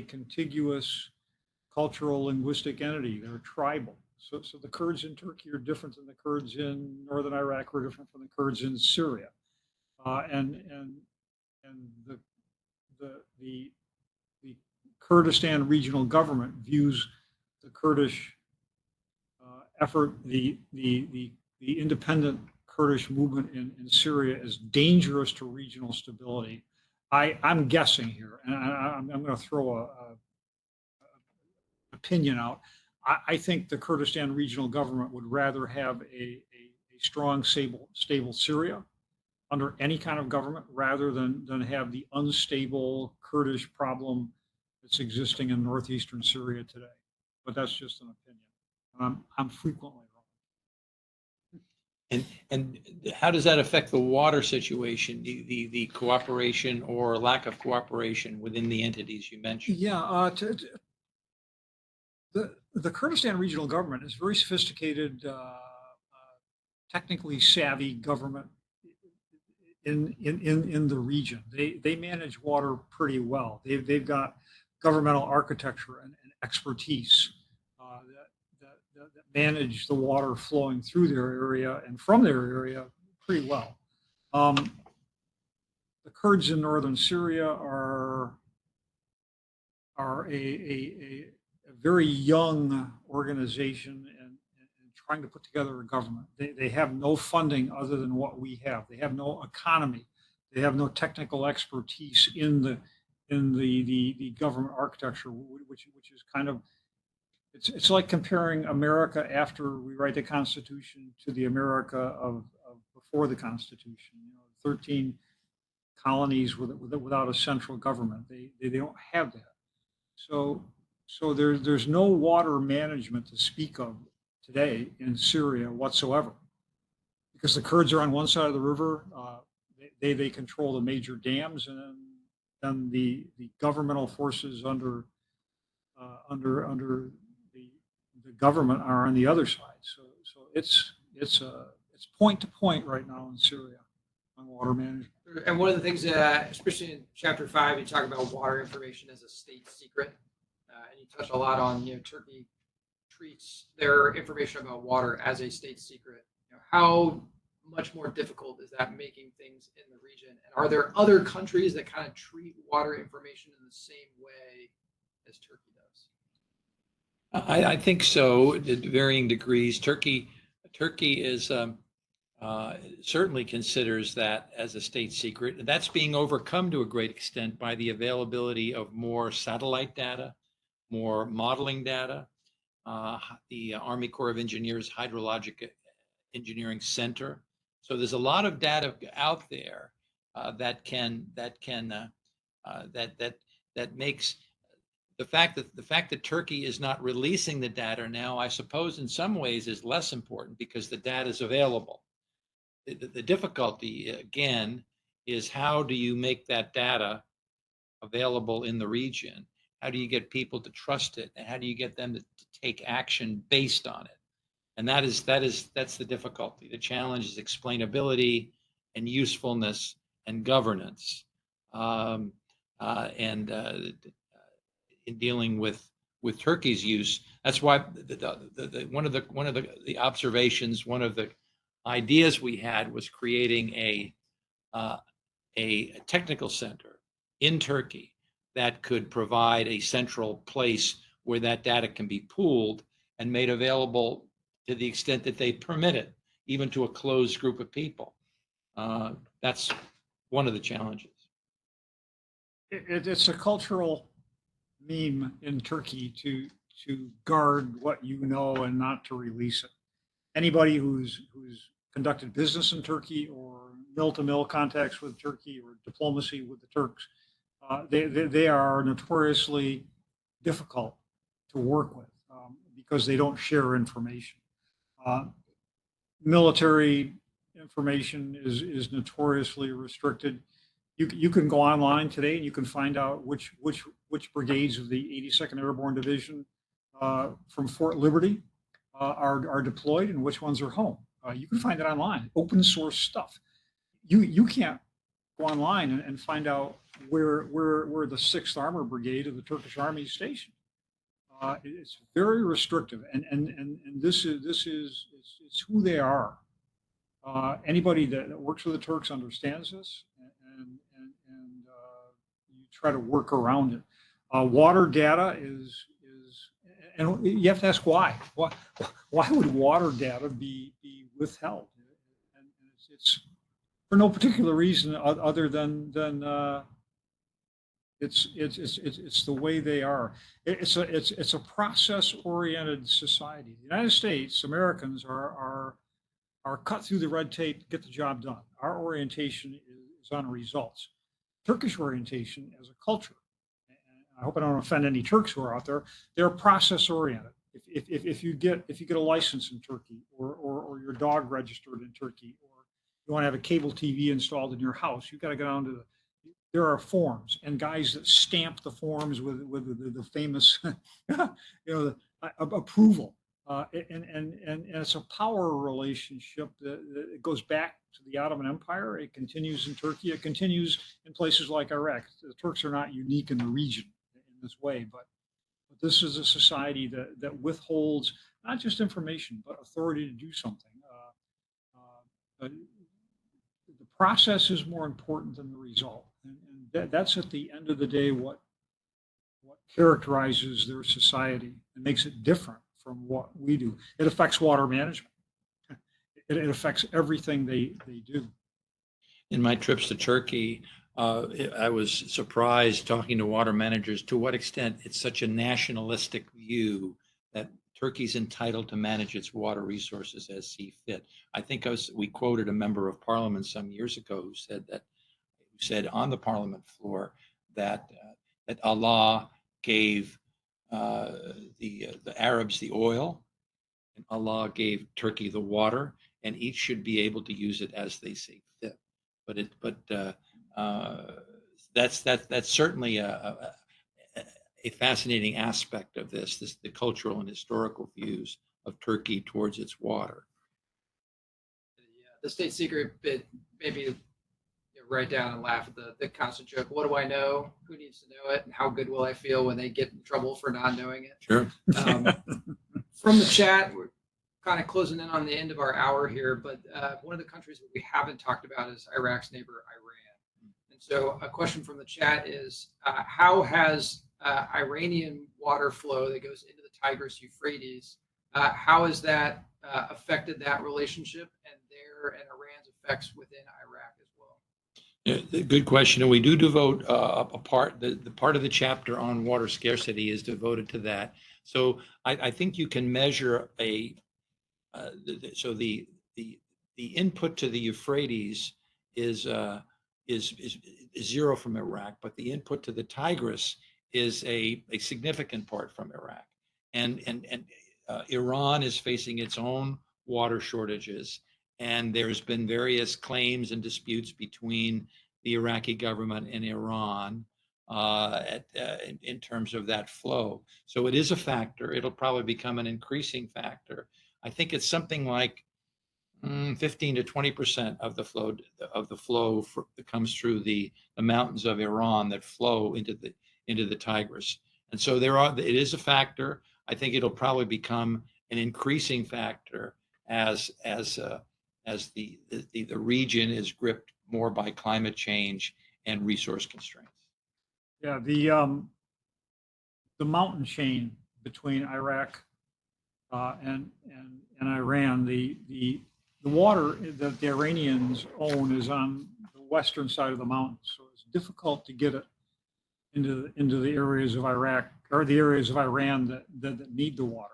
Speaker 4: contiguous cultural linguistic entity. They're tribal. So the Kurds in Turkey are different than the Kurds in northern Iraq, or different from the Kurds in Syria. And the Kurdistan regional government views the Kurdish effort, the independent Kurdish movement in Syria as dangerous to regional stability. I'm guessing here, and I'm going to throw a opinion out. I think the Kurdistan regional government would rather have a strong, stable Syria under any kind of government, rather than have the unstable Kurdish problem that's existing in northeastern Syria today. But that's just an opinion. I'm frequently wrong.
Speaker 3: And how does that affect the water situation, the cooperation or lack of cooperation within the entities you mentioned?
Speaker 4: Yeah, the Kurdistan regional government is very sophisticated, technically savvy government in the region. They manage water pretty well. They've got governmental architecture and expertise that manage the water flowing through their area and from their area pretty well. The Kurds in northern Syria are a very young organization and trying to put together a government. They have no funding other than what we have. They have no economy. They have no technical expertise in the government architecture, which is kind of, it's like comparing America after we write the Constitution to the America of before the Constitution. 13 colonies without a central government. They don't have that. So there's no water management to speak of today in Syria whatsoever, because the Kurds are on one side of the river. They control the major dams, and then the governmental forces under the government are on the other side. So it's point to point right now in Syria on water management.
Speaker 2: And one of the things that, especially in Chapter 5, you talk about water information as a state secret, and you touch a lot on, Turkey treats their information about water as a state secret. How much more difficult is that making things in the region? And are there other countries that kind of treat water information in the same way as Turkey does?
Speaker 3: I think so, to varying degrees. Turkey is certainly considers that as a state secret. And that's being overcome to a great extent by the availability of more satellite data, more modeling data. The Army Corps of Engineers hydrologic engineering center. So there's a lot of data out there that makes the fact that Turkey is not releasing the data now, I suppose in some ways is less important because the data is available. The difficulty again is how do you make that data available in the region? How do you get people to trust it? And how do you get them to take action based on it? And that's the difficulty. The challenge is explainability and usefulness and governance. In dealing with Turkey's use, that's why one of the observations, one of the ideas we had was creating a technical center in Turkey that could provide a central place where that data can be pooled and made available to the extent that they permit it, even to a closed group of people. That's one of the challenges.
Speaker 4: It's a cultural meme in Turkey to guard what you know and not to release it. Anybody who's conducted business in Turkey or mill-to-mill contacts with Turkey or diplomacy with the Turks, they are notoriously difficult to work with because they don't share information. Military information is notoriously restricted. You can go online today and you can find out which brigades of the 82nd Airborne Division from Fort Liberty are deployed and which ones are home. You can find it online, open source stuff. You can't go online and find out where the 6th Armor Brigade of the Turkish Army is stationed. It's very restrictive, and this is it's who they are. Anybody that works with the Turks understands this, and you try to work around it. Water data is, and you have to ask why. Why would water data be withheld? And it's for no particular reason other than it's the way they are. It's a process-oriented society. The United States, Americans are cut through the red tape, get the job done. Our orientation is on results. Turkish orientation as a culture, and I hope I don't offend any Turks who are out there, they're process-oriented. If you get a license in Turkey or your dog registered in Turkey, or you want to have a cable TV installed in your house, you've got to go down to there are forms and guys that stamp the forms with the famous approval. And it's a power relationship that goes back to the Ottoman Empire. It continues in Turkey. It continues in places like Iraq. The Turks are not unique in the region in this way, but this is a society that withholds not just information, but authority to do something. The process is more important than the result. And that's at the end of the day what characterizes their society and makes it different from what we do. It affects water management. It affects everything they do.
Speaker 3: In my trips to Turkey, I was surprised talking to water managers to what extent it's such a nationalistic view that Turkey's entitled to manage its water resources as see fit. I think we quoted a member of parliament some years ago who said on the parliament floor that Allah gave the Arabs the oil, and Allah gave Turkey the water, and each should be able to use it as they see fit. But that's certainly a fascinating aspect of this the cultural and historical views of Turkey towards its water.
Speaker 2: Yeah, the state secret bit, maybe write down and laugh at the constant joke. What do I know? Who needs to know it? And how good will I feel when they get in trouble for not knowing it?
Speaker 3: Sure.
Speaker 2: From the chat, we're kind of closing in on the end of our hour here, but one of the countries that we haven't talked about is Iraq's neighbor, Iran. And so a question from the chat is, how has Iranian water flow that goes into the Tigris Euphrates, how has that affected that relationship and Iran's effects within Iraq as well?
Speaker 3: Yeah, good question. And we do devote a part, the part of the chapter on water scarcity is devoted to that. So I think you can measure the the input to the Euphrates is zero from Iraq, but the input to the Tigris is a significant part from Iraq, and Iran is facing its own water shortages, and there's been various claims and disputes between the Iraqi government and Iran in terms of that flow. So it is a factor. It'll probably become an increasing factor. I think it's something like 15 to 20% of the flow that comes through the mountains of Iran that flow into the Tigris. And so it is a factor. I think it'll probably become an increasing factor as the region is gripped more by climate change and resource constraints.
Speaker 4: Yeah, the mountain chain between Iraq and Iran, the water that the Iranians own is on the western side of the mountains, so it's difficult to get it into the areas of Iraq or the areas of Iran that need the water.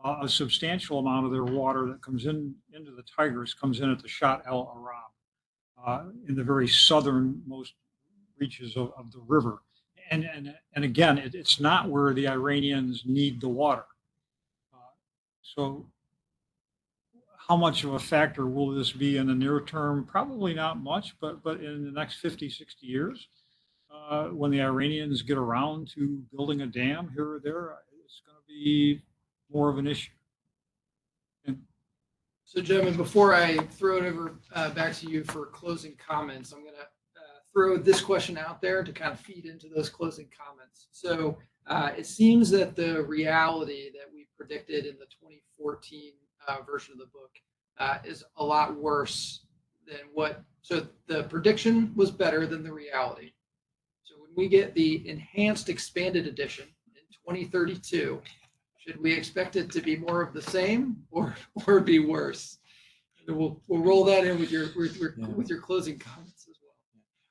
Speaker 4: A substantial amount of their water that comes into the Tigris comes in at the Shat el Arab, in the very southernmost reaches of the river. And again, it's not where the Iranians need the water. So how much of a factor will this be in the near term? Probably not much, but in the next 50, 60 years, when the Iranians get around to building a dam here or there, it's going to be more of an issue.
Speaker 2: So, gentlemen, before I throw it over back to you for closing comments, I'm going to throw this question out there to kind of feed into those closing comments. So it seems that the reality that we predicted in the 2014 version of the book is a lot worse than so the prediction was better than the reality. So when we get the enhanced expanded edition in 2032, should we expect it to be more of the same or be worse? And we'll roll that in with your closing comments as well.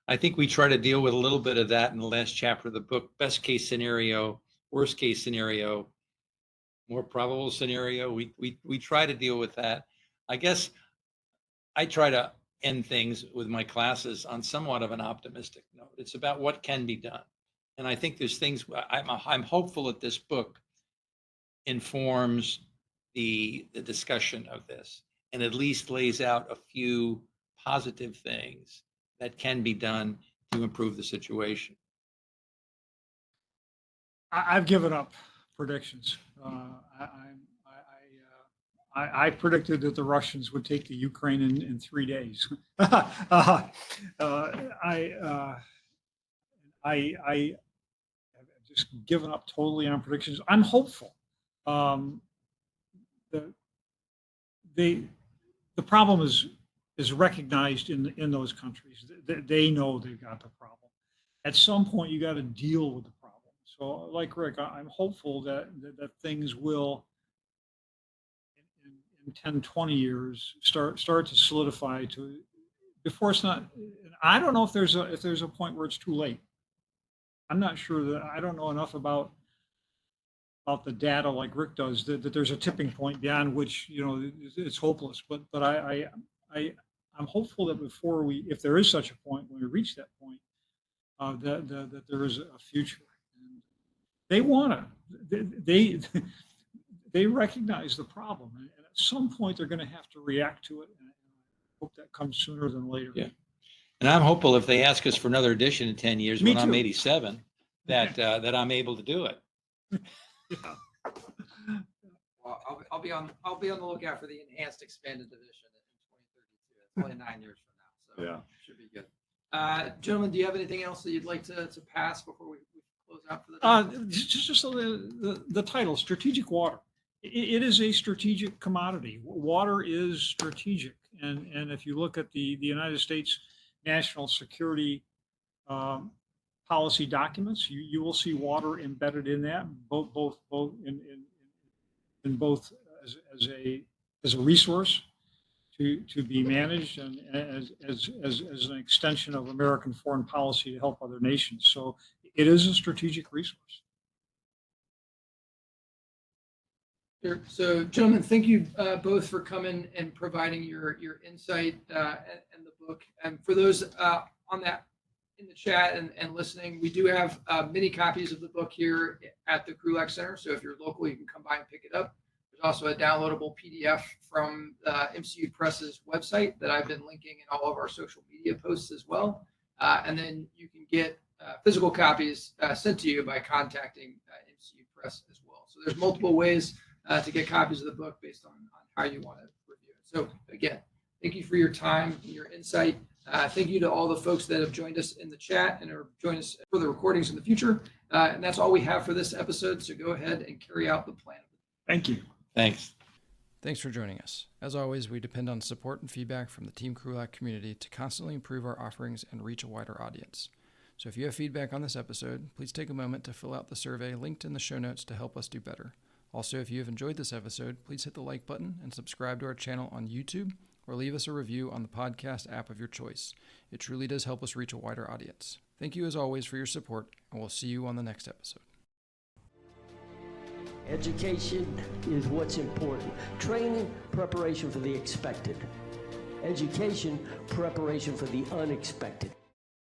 Speaker 3: I think we try to deal with a little bit of that in the last chapter of the book. Best case scenario, worst case scenario, more probable scenario. We try to deal with that. I guess I try to end things with my classes on somewhat of an optimistic note. It's about what can be done. And I think there's things, I'm hopeful that this book informs the discussion of this and at least lays out a few positive things that can be done to improve the situation.
Speaker 4: I've given up predictions. I predicted that the Russians would take the Ukraine in 3 days. I have just given up totally on predictions. I'm hopeful. The problem is recognized in those countries. They know they've got the problem. At some point, you got to deal with the problem. So, like Rick, I'm hopeful that things will, in 10, 20 years, start to solidify to before it's not. I don't know if there's a point where it's too late. I'm not sure that I don't know enough about the data like Rick does that there's a tipping point beyond which it's hopeless. But I'm hopeful that if there is such a point, when we reach that point, that there is a future. And they want to. They recognize the problem, and at some point they're going to have to react to it. And I hope that comes sooner than later.
Speaker 3: Yeah, and I'm hopeful if they ask us for another edition in 10 years,
Speaker 4: Me
Speaker 3: when
Speaker 4: too.
Speaker 3: I'm 87, that I'm able to do it.
Speaker 4: Yeah.
Speaker 2: Well, I'll be on the lookout for the enhanced expanded edition in 2032. It's only 9 years from now, so
Speaker 4: Yeah.
Speaker 2: Should be good. Gentlemen, do you have anything else that you'd like to pass before we close out for the day?
Speaker 4: Just the title, strategic water. It is a strategic commodity. Water is strategic, and if you look at the United States national security policy documents, you will see water embedded in that, both in both as a resource to be managed and as an extension of American foreign policy to help other nations. So it is a strategic resource.
Speaker 2: Sure. So, gentlemen, thank you both for coming and providing your insight and the book. And for those on that in the chat and listening, we do have many copies of the book here at the Krulak Center. So if you're local, you can come by and pick it up. There's also a downloadable PDF from MCU Press's website that I've been linking in all of our social media posts as well. And then you can get physical copies sent to you by contacting MCU Press as well. So there's multiple ways to get copies of the book based on how you want to review it. So again, thank you for your time, your insight. Thank you to all the folks that have joined us in the chat and are joining us for the recordings in the future. And that's all we have for this episode. So go ahead and carry out the plan.
Speaker 4: Thank you.
Speaker 3: Thanks.
Speaker 5: Thanks for joining us. As always, we depend on support and feedback from the Team Krulak community to constantly improve our offerings and reach a wider audience. So if you have feedback on this episode, please take a moment to fill out the survey linked in the show notes to help us do better. Also, if you have enjoyed this episode, please hit the like button and subscribe to our channel on YouTube or leave us a review on the podcast app of your choice. It truly does help us reach a wider audience. Thank you as always for your support, and we'll see you on the next episode.
Speaker 1: Education is what's important. Training, preparation for the expected. Education, preparation for the unexpected.